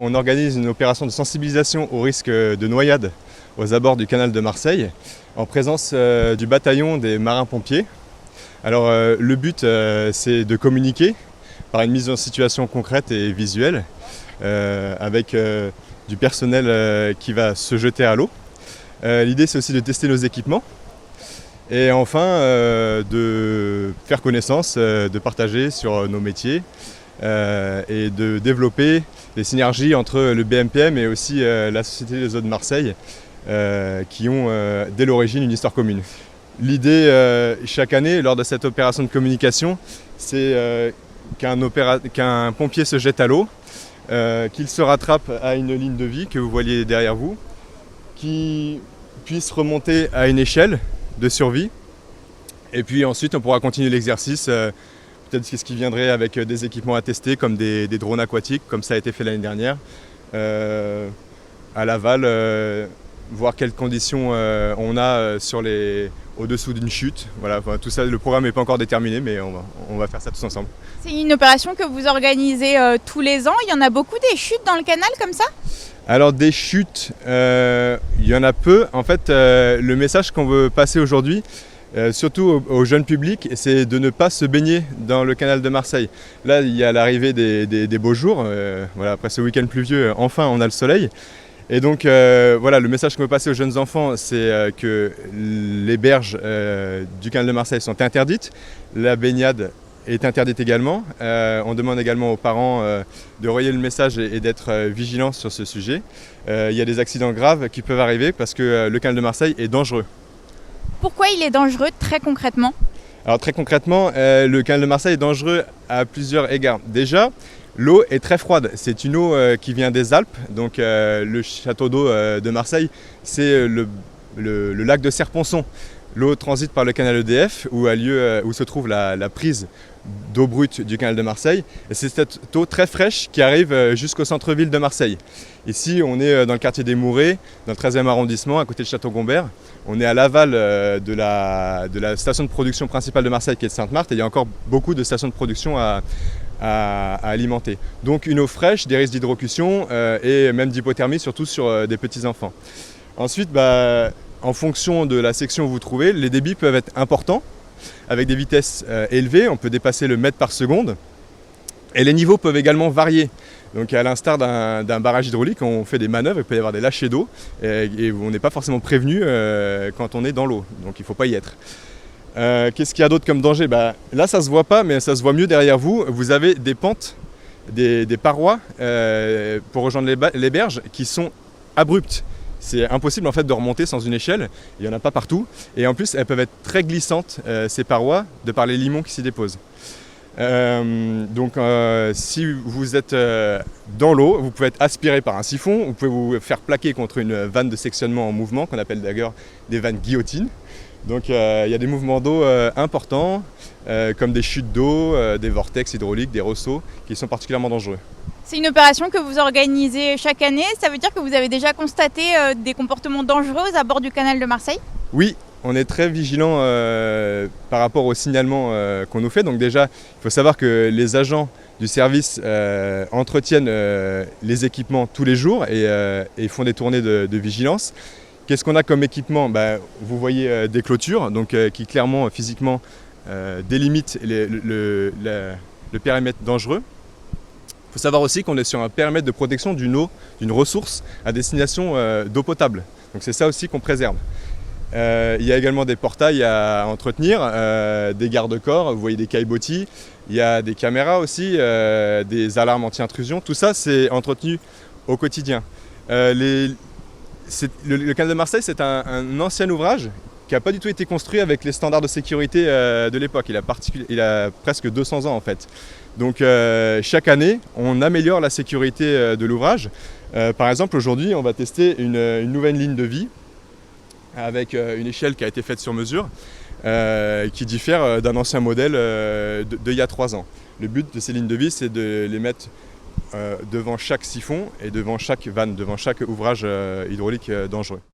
on organise une opération de sensibilisation au risque de noyade aux abords du canal de Marseille, en présence du bataillon des marins-pompiers. Alors le but c'est de communiquer par une mise en situation concrète et visuelle avec du personnel qui va se jeter à l'eau. L'idée c'est aussi de tester nos équipements et enfin de faire connaissance, de partager sur nos métiers et de développer des synergies entre le BMPM et aussi la Société des eaux de Marseille qui ont dès l'origine une histoire commune. L'idée chaque année lors de cette opération de communication, c'est qu'un pompier se jette à l'eau, qu'il se rattrape à une ligne de vie que vous voyez derrière vous, qu'il puisse remonter à une échelle de survie et puis ensuite on pourra continuer l'exercice, peut-être ce qui viendrait avec des équipements à tester comme des drones aquatiques comme ça a été fait l'année dernière, à l'aval, voir quelles conditions on a au-dessous d'une chute. Voilà, enfin, tout ça, le programme n'est pas encore déterminé, mais on va faire ça tous ensemble. C'est une opération que vous organisez tous les ans. Il y en a beaucoup des chutes dans le canal comme ça ? Alors des chutes, il y en a peu. En fait, le message qu'on veut passer aujourd'hui, surtout au jeune public, c'est de ne pas se baigner dans le canal de Marseille. Là, il y a l'arrivée des beaux jours. Voilà, après ce week-end pluvieux, enfin on a le soleil. Et donc voilà, le message qu'on veut passer aux jeunes enfants, c'est que les berges du canal de Marseille sont interdites. La baignade est interdite également. On demande également aux parents de relayer le message et d'être vigilants sur ce sujet. Il y a des accidents graves qui peuvent arriver parce que le canal de Marseille est dangereux. Pourquoi il est dangereux très concrètement ? Alors très concrètement, le canal de Marseille est dangereux à plusieurs égards. Déjà, l'eau est très froide. C'est une eau qui vient des Alpes. Donc le château d'eau de Marseille, c'est le lac de Serponçon. L'eau transite par le canal EDF où se trouve la prise d'eau brute du canal de Marseille. Et c'est cette eau très fraîche qui arrive jusqu'au centre-ville de Marseille. Ici, on est dans le quartier des Mourais, dans le 13e arrondissement, à côté de Château-Gombert. On est à l'aval de la station de production principale de Marseille qui est de Sainte-Marthe. Et il y a encore beaucoup de stations de production à alimenter. Donc une eau fraîche, des risques d'hydrocution et même d'hypothermie, surtout sur des petits-enfants. Ensuite, en fonction de la section où vous trouvez, les débits peuvent être importants, avec des vitesses élevées, on peut dépasser le mètre par seconde. Et les niveaux peuvent également varier. Donc à l'instar d'un barrage hydraulique, on fait des manœuvres, il peut y avoir des lâchers d'eau, et on n'est pas forcément prévenu quand on est dans l'eau, donc il ne faut pas y être. Qu'est-ce qu'il y a d'autre comme danger ? Là ça ne se voit pas, mais ça se voit mieux derrière vous. Vous avez des pentes, des parois pour rejoindre les berges qui sont abruptes. C'est impossible en fait de remonter sans une échelle, il n'y en a pas partout. Et en plus elles peuvent être très glissantes, ces parois, de par les limons qui s'y déposent. Donc si vous êtes dans l'eau, vous pouvez être aspiré par un siphon, vous pouvez vous faire plaquer contre une vanne de sectionnement en mouvement, qu'on appelle d'ailleurs des vannes guillotines. Donc il y a des mouvements d'eau importants, comme des chutes d'eau, des vortex hydrauliques, des ressauts, qui sont particulièrement dangereux. C'est une opération que vous organisez chaque année. Ça veut dire que vous avez déjà constaté des comportements dangereux aux abords du canal de Marseille ? Oui, on est très vigilant par rapport au signalement qu'on nous fait. Donc déjà, il faut savoir que les agents du service entretiennent les équipements tous les jours et font des tournées de vigilance. Qu'est-ce qu'on a comme équipement ? Vous voyez des clôtures donc, qui clairement, physiquement, délimitent le périmètre dangereux. Il faut savoir aussi qu'on est sur un périmètre de protection d'une ressource à destination d'eau potable. Donc c'est ça aussi qu'on préserve. Il y a également des portails à entretenir, des garde-corps, vous voyez des caillebotis, il y a des caméras aussi, des alarmes anti-intrusion. Tout ça c'est entretenu au quotidien. Le canal de Marseille c'est un ancien ouvrage qui n'a pas du tout été construit avec les standards de sécurité de l'époque. Il a presque 200 ans en fait. Donc chaque année, on améliore la sécurité de l'ouvrage. Par exemple, aujourd'hui, on va tester une nouvelle ligne de vie avec une échelle qui a été faite sur mesure, qui diffère d'un ancien modèle d'il y a 3 ans. Le but de ces lignes de vie, c'est de les mettre devant chaque siphon et devant chaque vanne, devant chaque ouvrage hydraulique dangereux.